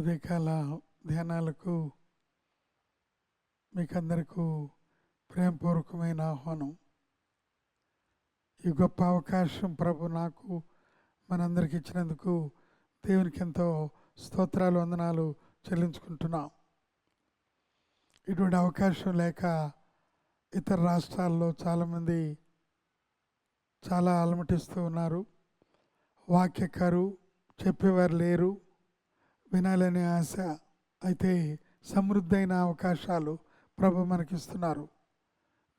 ఉదయకాల ధ్యానాలకు మీకందరికీ ప్రేమపూర్వకమైన ఆహ్వానం. ఈ గొప్ప అవకాశం ప్రభు నాకు మనందరికి ఇచ్చినందుకు దేవునికి ఎంతో స్తోత్రాలు వందనాలు చెల్లించుకుంటున్నాం. ఇటువంటి అవకాశం లేక ఇతర రాష్ట్రాల్లో చాలామంది చాలా అలమటిస్తూ ఉన్నారు. వాక్యకారు చెప్పేవారు లేరు, వినాలనే ఆశ. అయితే సమృద్ధైన అవకాశాలు ప్రభు మనకిస్తున్నారు.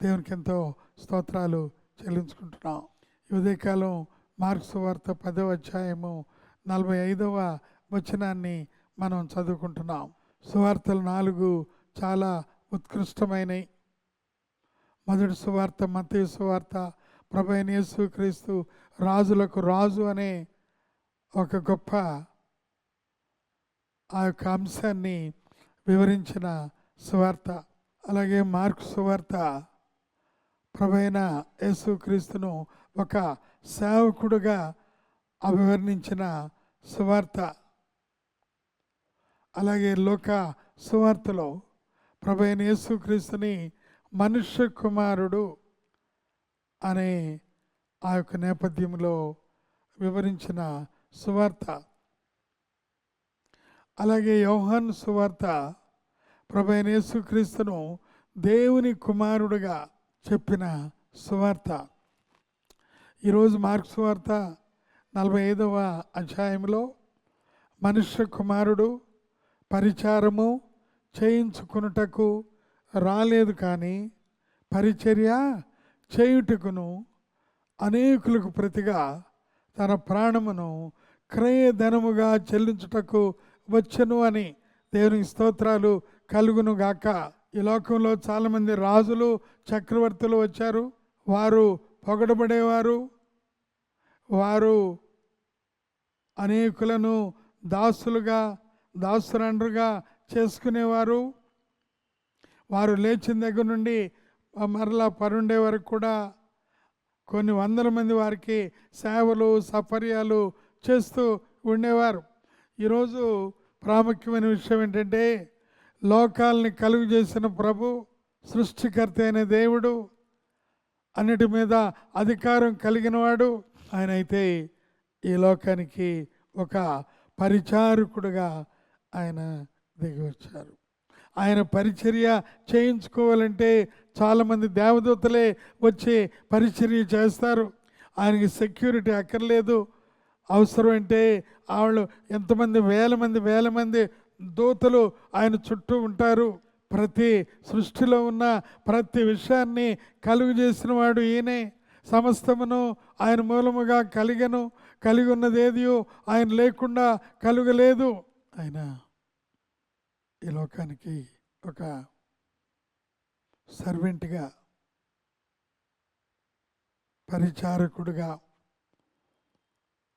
దేవునికి ఎంతో స్తోత్రాలు చెల్లించుకుంటున్నాం. ఈ ఉదయకాలం మార్కు సువార్త 10వ అధ్యాయము 45వ వచనాన్ని మనం చదువుకుంటున్నాం. సువార్తలు 4 చాలా ఉత్కృష్టమైనవి. మొదటి సువార్త మత్తయి సువార్త, ప్రభు అయిన యేసుక్రీస్తు రాజులకు రాజు అనే ఒక గొప్ప ఆ యొక్క అంశాన్ని వివరించిన సువార్త. అలాగే మార్కు సువార్త ప్రభు అయిన యేసుక్రీస్తును ఒక సేవకుడుగా అభివర్ణించిన సువార్త. అలాగే లూకా సువార్తలో ప్రభు అయిన యేసుక్రీస్తుని మనుష్య కుమారుడు అనే ఆ యొక్క నేపథ్యంలో వివరించిన సువార్త. అలాగే యోహాను సువార్త ప్రభు అయిన యేసుక్రీస్తును దేవుని కుమారుడుగా చెప్పిన సువార్త. ఈరోజు మార్కు సువార్త 45వ అధ్యాయంలో మనుష్య కుమారుడు పరిచారము చేయించుకొనుటకు రాలేదు, కానీ పరిచర్య చేయుటకును అనేకులకు ప్రతిగా తన ప్రాణమును క్రయధనముగా చెల్లించుటకు వచ్చెను అని దేవునికి స్తోత్రాలు కలుగును గాక. ఈ లోకంలో చాలామంది రాజులు చక్రవర్తులు వచ్చారు. వారు పొగడబడేవారు. వారు అనేకులను దాసురండ్రుగా చేసుకునేవారు. వారు లేచిన దగ్గర నుండి మరలా పరుండే వరకు కూడా కొన్ని వందల మంది వారికి సేవలు సపర్యాలు చేస్తూ ఉండేవారు. ఈరోజు ప్రాముఖ్యమైన విషయం ఏంటంటే, లోకాల్ని కలుగు చేసిన ప్రభు, సృష్టికర్త అయిన దేవుడు, అన్నిటి మీద అధికారం కలిగినవాడు ఆయన అయితే ఈ లోకానికి ఒక పరిచారకుడుగా ఆయన దిగి వచ్చారు. ఆయన పరిచర్య చేయించుకోవాలంటే చాలామంది దేవదూతలే వచ్చి పరిచర్య చేస్తారు. ఆయనకి సెక్యూరిటీ అక్కర్లేదు. అవసరం అంటే వాళ్ళు ఎంతమంది వేల మంది దూతలు ఆయన చుట్టూ ఉంటారు. ప్రతి సృష్టిలో ఉన్న ప్రతి విషయాన్ని కలుగు చేసిన వాడు ఈయనే. సమస్తమును ఆయన మూలముగా కలిగి ఉన్నదేది ఆయన లేకుండా కలుగలేదు. ఆయన ఈ లోకానికి ఒక సర్వెంట్గా, పరిచారకుడుగా.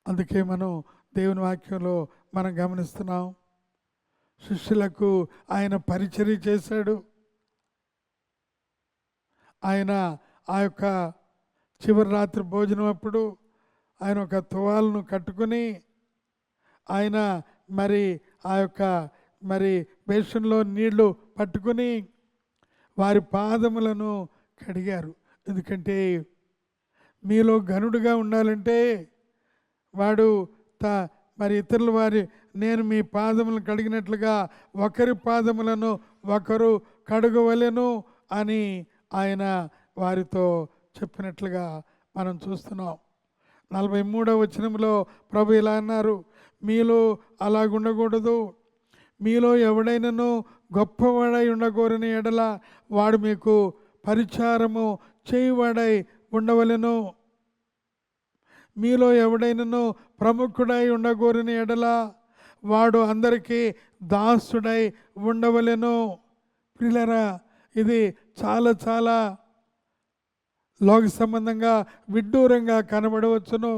అందుకే మనం దేవుని వాక్యంలో మనం గమనిస్తున్నాం, శిష్యులకు ఆయన పరిచర్య చేశాడు. ఆయన ఆ యొక్క చివరి రాత్రి భోజనం అప్పుడు ఆయన ఒక తువాలును కట్టుకుని ఆయన ఆ యొక్క బేషన్లో నీళ్లు పట్టుకుని వారి పాదములను కడిగారు. ఎందుకంటే మీలో ఘనుడుగా ఉండాలంటే వాడు ఇతరుల నేను మీ పాదములను కడిగినట్లుగా ఒకరి పాదములను ఒకరు కడుగవలెను అని ఆయన వారితో చెప్పినట్లుగా మనం చూస్తున్నాం. 43వ వచనంలో ప్రభు ఇలా అన్నారు, మీలో అలాగుండకూడదు. మీలో ఎవడైనను గొప్పవాడై ఉండగోరని ఎడల వాడు మీకు పరిచారము చేయువాడై ఉండవలెను. మీలో ఎవడైనను ప్రముఖుడై ఉండగోరని ఎడల వాడు అందరికీ దాసుడై ఉండవలెను. ప్రియులారా, ఇది చాలా లోక సంబంధంగా విడ్డూరంగా కనబడవచ్చును,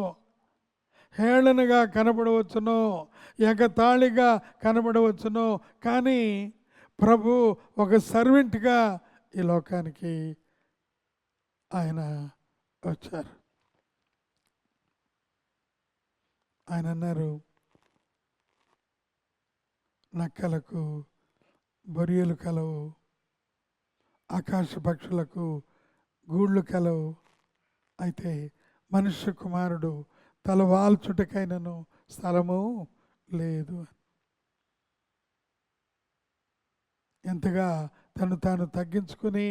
హేళనగా కనబడవచ్చును, ఎగతాళిగా కనబడవచ్చును. కానీ ప్రభు ఒక సర్వెంట్గా ఈ లోకానికి ఆయన వచ్చారు. ఆయన అన్నారు, నక్కలకు బొరియలు కలవు, ఆకాశ పక్షులకు గూళ్ళు కలవు, అయితే మనుష్య కుమారుడు తల వాల్చుటకైనను స్థలము లేదు. ఎంతగా తను తాను తగ్గించుకుని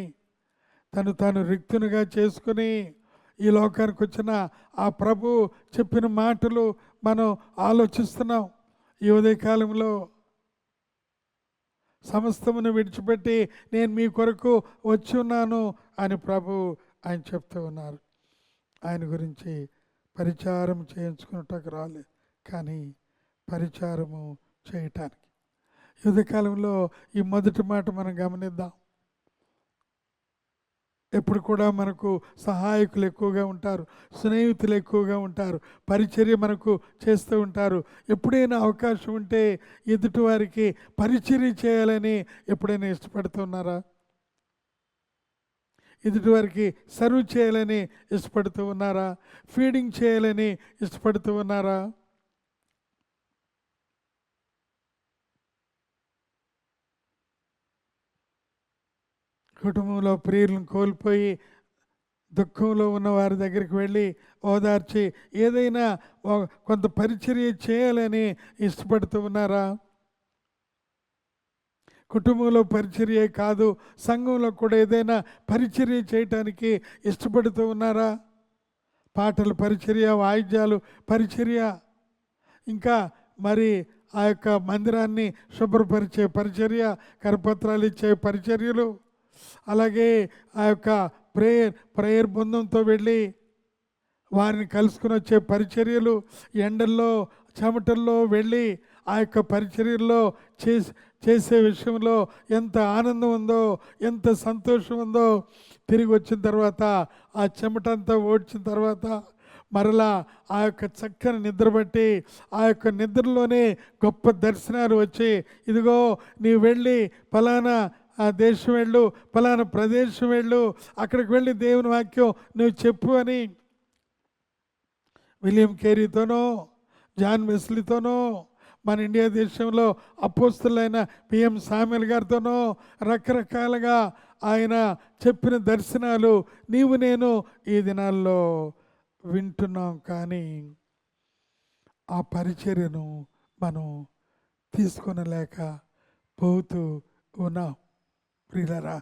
తను తాను రిక్తునిగా చేసుకుని ఈ లోకానికి వచ్చిన ఆ ప్రభు చెప్పిన మాటలు మనం ఆలోచిస్తున్నాం. ఈ ఉదయకాలంలో సమస్తమును విడిచిపెట్టి నేను మీ కొరకు వచ్చి ఉన్నాను అని ప్రభు ఆయన చెప్తూ ఉన్నారు. ఆయన గురించి పరిచారం చేయించుకున్నట్టుకు రాలేదు, కానీ పరిచారము చేయటానికి. ఈ ఉదయకాలంలో ఈ మొదటి మాట మనం గమనిద్దాం. ఎప్పుడు కూడా మనకు సహాయకులు ఎక్కువగా ఉంటారు, స్నేహితులు ఎక్కువగా ఉంటారు, పరిచర్య మనకు చేస్తూ ఉంటారు. ఎప్పుడైనా అవకాశం ఉంటే ఎదుటి వారికి పరిచర్య చేయాలని ఎప్పుడైనా ఇష్టపడుతున్నారా? ఎదుటి వారికి సర్వ్ చేయాలని ఇష్టపడుతూ ఉన్నారా? ఫీడింగ్ చేయాలని ఇష్టపడుతూ ఉన్నారా? కుటుంబంలో ప్రియులను కోల్పోయి దుఃఖంలో ఉన్న వారి దగ్గరికి వెళ్ళి ఓదార్చి ఏదైనా కొంత పరిచర్య చేయాలని ఇష్టపడుతూ ఉన్నారా? కుటుంబంలో పరిచర్య కాదు, సంఘంలో కూడా ఏదైనా పరిచర్య చేయటానికి ఇష్టపడుతూ ఉన్నారా? పాటలు పరిచర్య, వాయిద్యాలు పరిచర్య, ఇంకా మరి ఆ యొక్క మందిరాన్ని శుభ్రపరిచే పరిచర్య, కరపత్రాలు ఇచ్చే పరిచర్యలు, అలాగే ఆ యొక్క ప్రేయర్ బృందంతో వెళ్ళి వారిని కలుసుకుని వచ్చే పరిచర్యలు, ఎండల్లో చెమటల్లో వెళ్ళి ఆ యొక్క పరిచర్యల్లో చేసే విషయంలో ఎంత ఆనందం ఉందో, ఎంత సంతోషం ఉందో. తిరిగి వచ్చిన తర్వాత ఆ చెమటంతా ఓడ్చిన తర్వాత మరలా ఆ యొక్క చక్కని నిద్రబట్టి ఆ యొక్క నిద్రలోనే గొప్ప దర్శనాలు వచ్చి, ఇదిగో నీవు వెళ్ళి ఫలానా ఆ దేశం వెళ్ళు, ఫలానా ప్రదేశం వెళ్ళు, అక్కడికి వెళ్ళి దేవుని వాక్యం నువ్వు చెప్పు అని విలియం కేరీతోనో జాన్ వెస్లీతోనో మన ఇండియా దేశంలో అపోస్తులైన పిఎం సామ్యుల్ గారితోనో రకరకాలుగా ఆయన చెప్పిన దర్శనాలు నీవు నేను ఈ దినాల్లో వింటున్నాం. కానీ ఆ పరిచర్యను మనం తీసుకొనలేక పోతూ ఉన్నాం. ప్రియులారా,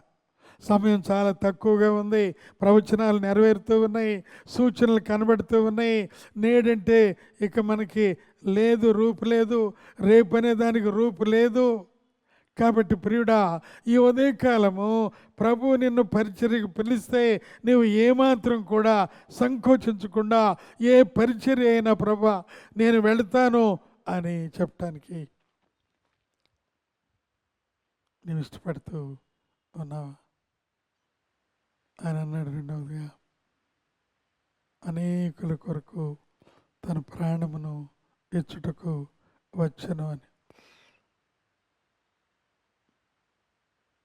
సమయం చాలా తక్కువగా ఉంది, ప్రవచనాలు నెరవేరుతూ ఉన్నాయి, సూచనలు కనబడుతూ ఉన్నాయి. నేడంటే ఇక మనకి లేదు, రూపు లేదు, రేపు అనే దానికి రూపు లేదు. కాబట్టి ప్రియుడా, ఈ ఉదయకాలము ప్రభు నిన్ను పరిచర్యకు పిలిస్తే నీవు ఏమాత్రం కూడా సంకోచించకుండా ఏ పరిచర్య అయినా ప్రభు నేను వెళతాను అని చెప్పటానికి నీవు ఇష్టపడుతూ ఉన్నావా? ఆయన అన్నాడు రెండవదిగా, అనేకుల కొరకు తన ప్రాణమును ఇచ్చుటకు వచ్చను అని.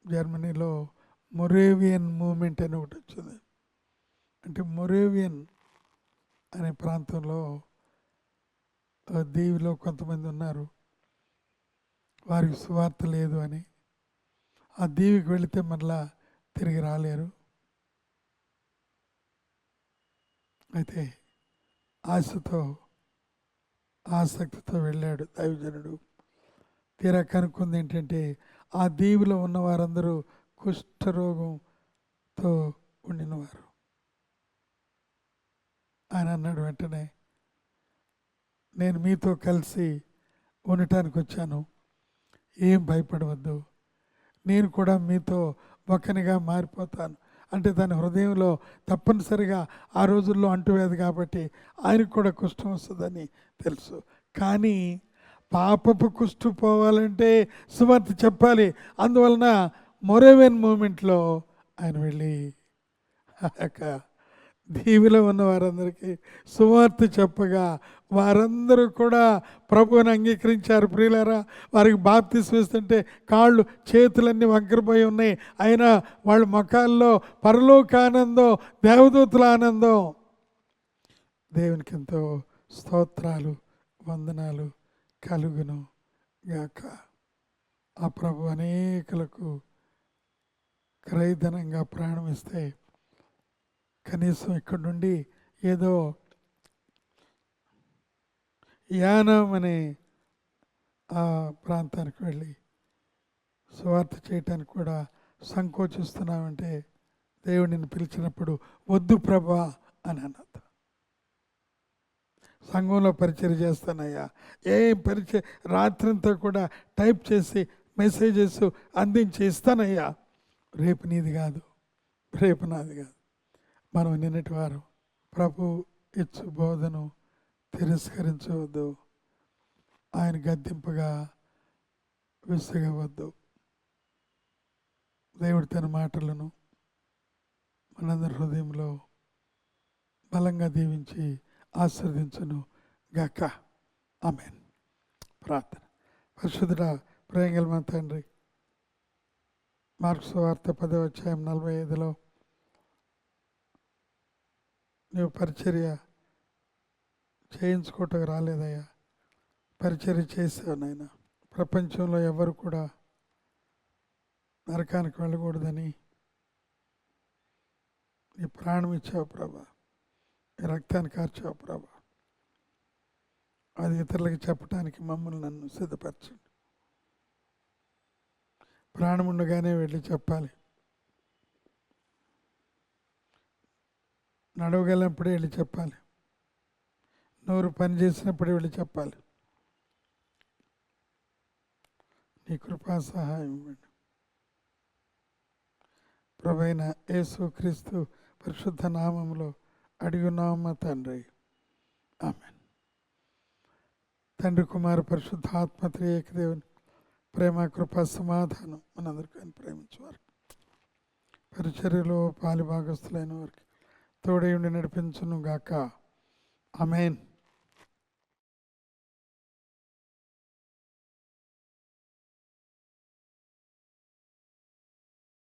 జర్మనీలో మొరేవియన్ మూమెంట్ అని ఒకటి వచ్చింది. అంటే మొరేవియన్ అనే ప్రాంతంలో దీవిలో కొంతమంది ఉన్నారు, వారికి సువార్త లేదు అని. ఆ దీవికి వెళితే మళ్ళా తిరిగి రాలేరు. అయితే ఆసక్తితో వెళ్ళాడు దైవజనుడు. తీరా కనుక్కుంది ఏంటంటే ఆ దీవిలో ఉన్న వారందరూ కుష్ఠరోగంతో ఉండినవారు. ఆయన అన్నాడు వెంటనే, నేను మీతో కలిసి ఉండటానికి వచ్చాను, ఏం భయపడవద్దు, నేను కూడా మీతో ఒకనిగా మారిపోతాను. అంటే తన హృదయంలో తప్పనిసరిగా ఆ రోజుల్లో అంటువ్యాధి కాబట్టి ఆయనకు కూడా కుష్ఠం వస్తుందని తెలుసు. కానీ పాపపు కుష్టు పోవాలంటే సువార్త చెప్పాలి. అందువలన మొరేవియన్ మూమెంట్లో ఆయన వెళ్ళి ఆ యొక్క దీవిలో ఉన్న వారందరికీ సువార్త చెప్పగా వారందరూ కూడా ప్రభువుని అంగీకరించారు. ప్రియులారా, వారికి బాప్తిస్మం ఇస్తుంటే కాళ్ళు చేతులన్నీ వంకరపోయి ఉన్నాయి, అయినా వాళ్ళ ముఖాల్లో పరలోక ఆనందం, దేవదూతుల ఆనందం. దేవునికి ఎంతో స్తోత్రాలు, వందనాలు కలుగును గాక. ఆ ప్రభు అనేకులకు క్రయధనంగా ప్రాణం ఇస్తే కనీసం ఇక్కడ నుండి ఏదో యానం అనే ఆ ప్రాంతానికి వెళ్ళి సువార్త చేయటానికి కూడా సంకోచిస్తున్నామంటే దేవుడు నిన్ను పిలిచినప్పుడు వద్దు ప్రభా అని అన్నది. సంఘంలో పరిచయం చేస్తానయ్యా, పరిచయం రాత్రంతా కూడా టైప్ చేసి మెసేజెస్ అందించి ఇస్తానయ్యా, రేపు నీది కాదు, రేపు నాది కాదు. మనం నిన్నటి వారం ప్రభు ఇచ్చు బోధను తిరస్కరించవద్దు, ఆయన గద్దింపగా విసుగవద్దు. దేవుడు తన మాటలను మనందరి హృదయంలో బలంగా దీవించి ఆశీర్వదించును గాక. ఆమేన్. ప్రార్థన. పరిశుద్ధుడా, ప్రేమగల మా తండ్రి, మార్కు సువార్త 10వ అధ్యాయం 45లో నువ్వు పరిచర్య చేయించుకోవటం రాలేదయ్యా, పరిచర్య చేసావు నాయన. ప్రపంచంలో ఎవరు కూడా నరకానికి వెళ్ళకూడదని నీ ప్రాణం ఇచ్చావు ప్రభా, నీ రక్తాన్ని కార్చావు ప్రభా. అది ఇతరులకు చెప్పడానికి మమ్మల్ని నన్ను సిద్ధపరచండి. ప్రాణం ఉండగానే వెళ్ళి చెప్పాలి, నడవగలిగినప్పుడే వెళ్ళి చెప్పాలి, నోరు పని చేసినప్పుడే వెళ్ళి చెప్పాలి. నీ కృపా సహాయం ఇవ్వండి. ప్రభువైన యేసుక్రీస్తు పరిశుద్ధ నామములో అడిగున్నామా తండ్రి, ఆమేన్. తండ్రి, కుమార పరిశుద్ధ ఆత్మ త్రియేక దేవుని ప్రేమ, కృపా, సమాధానం మనందరికీ ప్రేమించేవారు, పరిచర్యలో పాలిభాగస్తులైన వారికి తోడై ఉండి నడిపించును గాక. ఆమేన్.